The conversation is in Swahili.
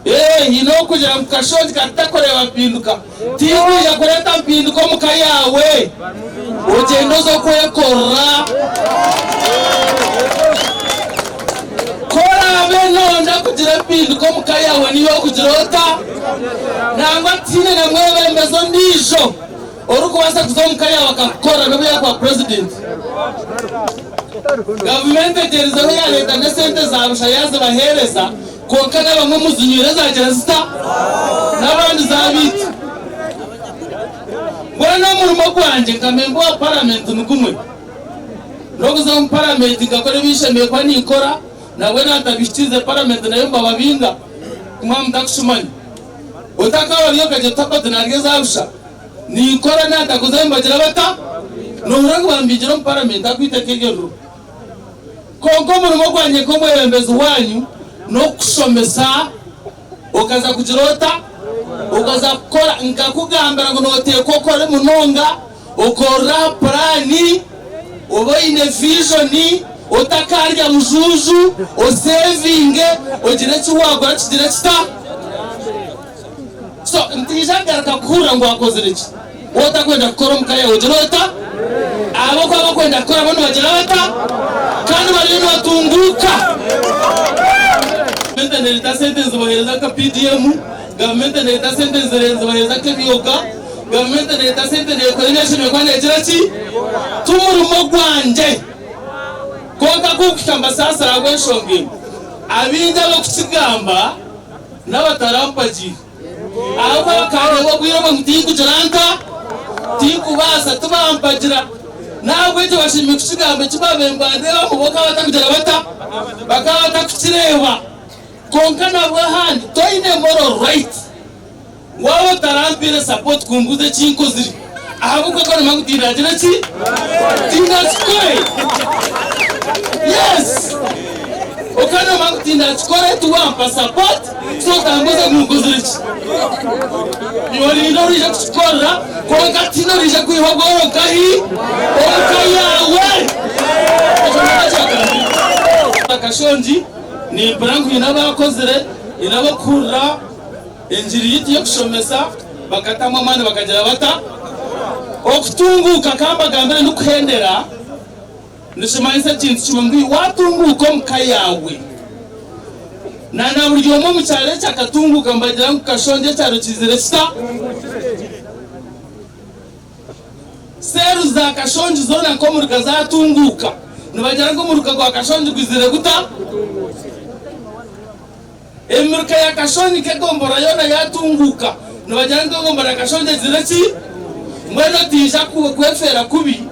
hino kugira mukashonji katakoreba mpinduka tikuja kureta mpinduka mukayawe ugendo zo kwekora kora benonda kugira mpinduka mukayawe niyo kugirota nangwa tine na mwewe mbezo ndijo orukubasa kuzo mukayawe akakora nabo yakwa president government gerizeho ya leta ne sente zabusha yaze bahereza konka n'abamwe muzinyure za gereza n'abandi zabiti bwana murimo kwanje kamembo wa parliament nukumwe nokuza mu parliament gakore bishemiye kwa nikora nawe natabishize parliament nayo mbabinga kuma mtakushumani utakawa liyo kaje tapata narigeza abusha nikora natakuza mbagira bata nurangu bambijiro mu parliament akwitekegero konko murimo kwanje ko mwebembezi wanyu no kushomesa ukaza kujirota ukaza kukora nkakugambira ngo note kokore munonga ukora plani uboine vision utakarya mujuju osevinge ugire kiwagora kigire kita so ntijagara kakura ngo akozere iki utakwenda gukora mukaya ujirota abo kwa kwenda gukora bano bagira bata kandi bari no batunguka government neleta sentence bohereza ka PDM government neleta sentence bohereza ka biyoga government neleta sentence coordination kwanda kiraki tumurumo gwanje konka kukamba sasa ragweshonge abinja bakukigamba n'abatarampaji abo bakare bo gwiramo mutingu kiranta tikubasa tubampagira nabwo cyo bashimye kukigamba kibabembande bamuboka batakugera bata bakaba takukireba konka nabwo handi toine moral right wawo tarampire support kumbuze chinko ziri ahabuko ko magutira kiraki tinatsikore yes okana magutinda tsikore tuwampa support so tambuze kumuziri yori ndorije kusikora konka tinorije kuihogoro kahi okayawe akashonji ni brangu inabakozere inabakura enjiri yiti yo kushomesa bakatama amande bakagira bata okutunguka kamba gambere nukuhendera nishimanisa kintu kimwe watunguka mukayawe nana buryo mu cyare cyakatunguka mbagira nkashonje cyaro kizire sta seru za kashonje zona ko muri kazatunguka nibagira ngo muruka kwa kashonje kwizire guta emirka ya kashonje kegombora yona yatunguka nibagira ngo ngombora kashonje zireki mweno tisha kwefera kubi